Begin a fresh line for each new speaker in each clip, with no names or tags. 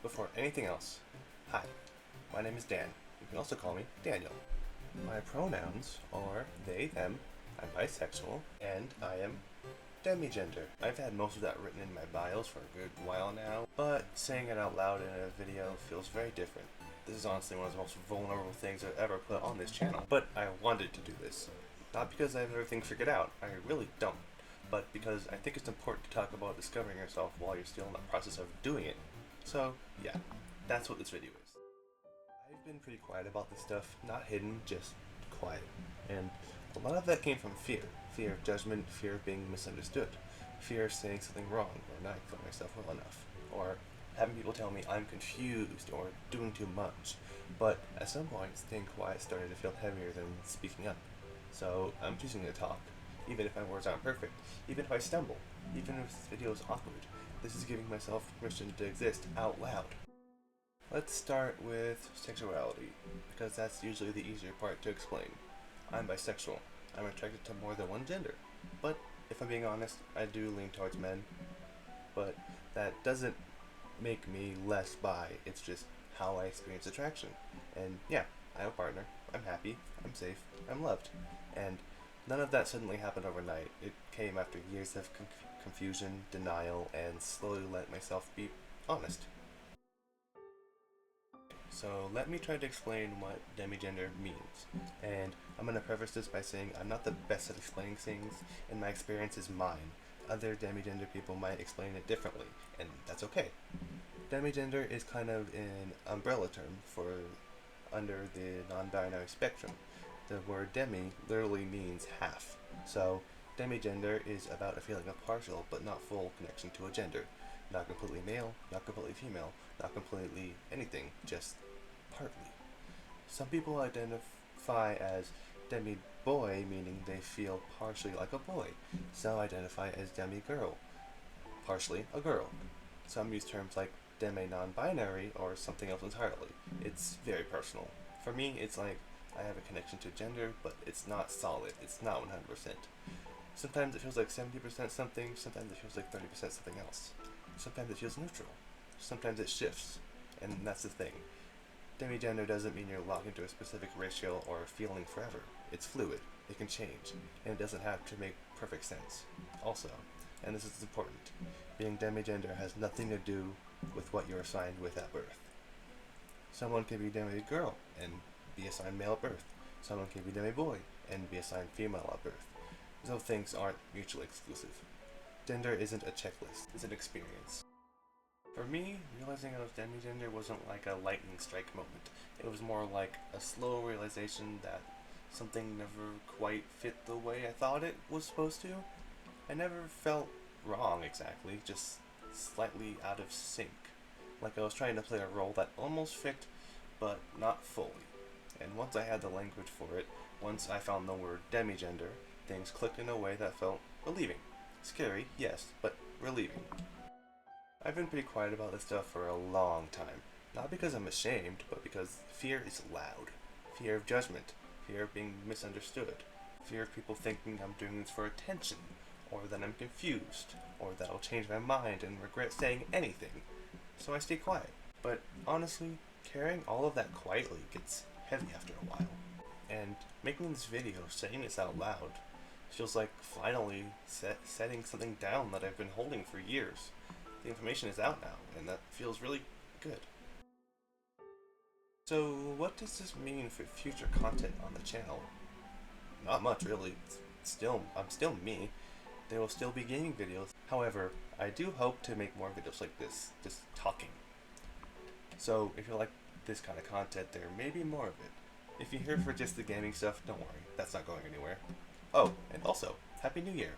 before anything else, hi, my name is Dan. You can also call me Daniel. My pronouns are they, them, I'm bisexual, and I am demigender. I've had most of that written in my bios for a good while now, but saying it out loud in a video feels very different. This is honestly one of the most vulnerable things I've ever put on this channel, but I wanted to do this. Not because I have everything figured out, I really don't, but because I think it's important to talk about discovering yourself while you're still in the process of doing it. So, yeah, that's what this video is. I've been pretty quiet about this stuff, not hidden, just quiet. And a lot of that came from fear. Fear of judgment, fear of being misunderstood, fear of saying something wrong or not explaining myself well enough, or having people tell me I'm confused or doing too much. But at some point, staying quiet started to feel heavier than speaking up. So I'm choosing to talk, even if my words aren't perfect, even if I stumble, even if this video is awkward. This is giving myself permission to exist out loud. Let's start with sexuality, because that's usually the easier part to explain. I'm bisexual. I'm attracted to more than one gender. But if I'm being honest, I do lean towards men. But that doesn't make me less bi, it's just how I experience attraction. And yeah, I have a partner, I'm happy, I'm safe, I'm loved. And none of that suddenly happened overnight. It came after years of confusion, denial, and slowly letting myself be honest. So let me try to explain what demigender means. And I'm going to preface this by saying I'm not the best at explaining things, and my experience is mine. Other demigender people might explain it differently, and that's okay. Demigender is kind of an umbrella term for under the non-binary spectrum. The word demi literally means half. So demigender is about a feeling of partial but not full connection to a gender. Not completely male, not completely female, not completely anything, just partly. Some people identify as demi-boy, meaning they feel partially like a boy. Some identify as demi-girl, partially a girl. Some use terms like demi-non-binary or something else entirely. It's very personal. For me, it's like I have a connection to gender, but it's not solid. It's not 100%. Sometimes it feels like 70% something, sometimes it feels like 30% something else. Sometimes it feels neutral. Sometimes it shifts. And that's the thing. Demigender doesn't mean you're locked into a specific ratio or feeling forever. It's fluid. It can change. And it doesn't have to make perfect sense. Also, and this is important, being demigender has nothing to do with what you're assigned with at birth. Someone can be demi-girl and be assigned male at birth. Someone can be demi-boy and be assigned female at birth. Those things aren't mutually exclusive. Gender isn't a checklist, it's an experience. For me, realizing I was demigender wasn't like a lightning strike moment. It was more like a slow realization that something never quite fit the way I thought it was supposed to. I never felt wrong exactly, just slightly out of sync. Like I was trying to play a role that almost fit, but not fully. And once I had the language for it, once I found the word demigender, things clicked in a way that felt relieving. Scary, yes, but relieving. I've been pretty quiet about this stuff for a long time. Not because I'm ashamed, but because fear is loud. Fear of judgment, fear of being misunderstood, fear of people thinking I'm doing this for attention, or that I'm confused, or that I'll change my mind and regret saying anything. So I stay quiet. But honestly, carrying all of that quietly gets heavy after a while. And making this video, saying this out loud, feels like finally setting something down that I've been holding for years. The information is out now, and that feels really good. So what does this mean for future content on the channel? Not much really. I'm still me. There will still be gaming videos. However, I do hope to make more videos like this, just talking. So if you like this kind of content, there may be more of it. If you're here for just the gaming stuff, don't worry, that's not going anywhere. Oh, and also, Happy New Year!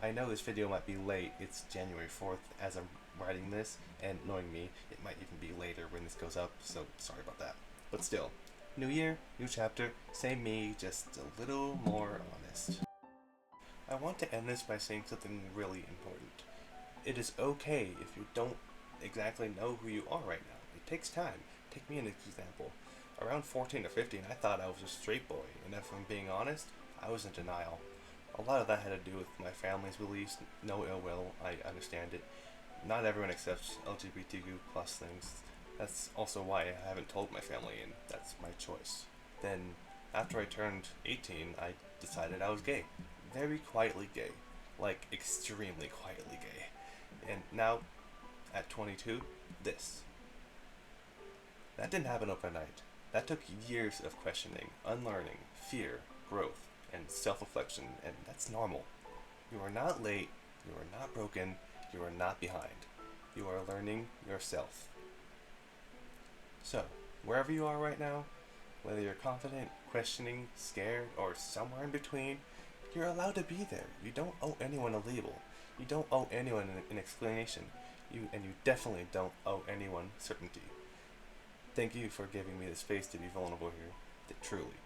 I know this video might be late, it's January 4th as I'm writing this, and knowing me, it might even be later when this goes up, so sorry about that. But still, new year, new chapter, same me, just a little more honest. I want to end this by saying something really important. It is okay if you don't exactly know who you are right now. It takes time. Take me an example. Around 14 or 15, I thought I was a straight boy, and if I'm being honest, I was in denial. A lot of that had to do with my family's beliefs. No ill will, I understand it. Not everyone accepts LGBTQ plus things. That's also why I haven't told my family, and that's my choice. Then, after I turned 18, I decided I was gay. Very quietly gay. Like, extremely quietly gay. And now, at 22, this. That didn't happen overnight. That took years of questioning, unlearning, fear, growth, and self reflection, and that's normal. You are not late, you are not broken, you are not behind. You are learning yourself. So, wherever you are right now, whether you're confident, questioning, scared, or somewhere in between, you're allowed to be there. You don't owe anyone a label. You don't owe anyone an explanation. And you definitely don't owe anyone certainty. Thank you for giving me the space to be vulnerable here. Truly.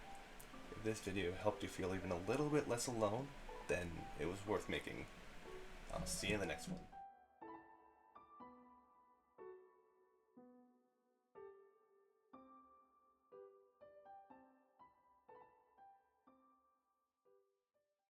If this video helped you feel even a little bit less alone, then it was worth making. I'll see you in the next one.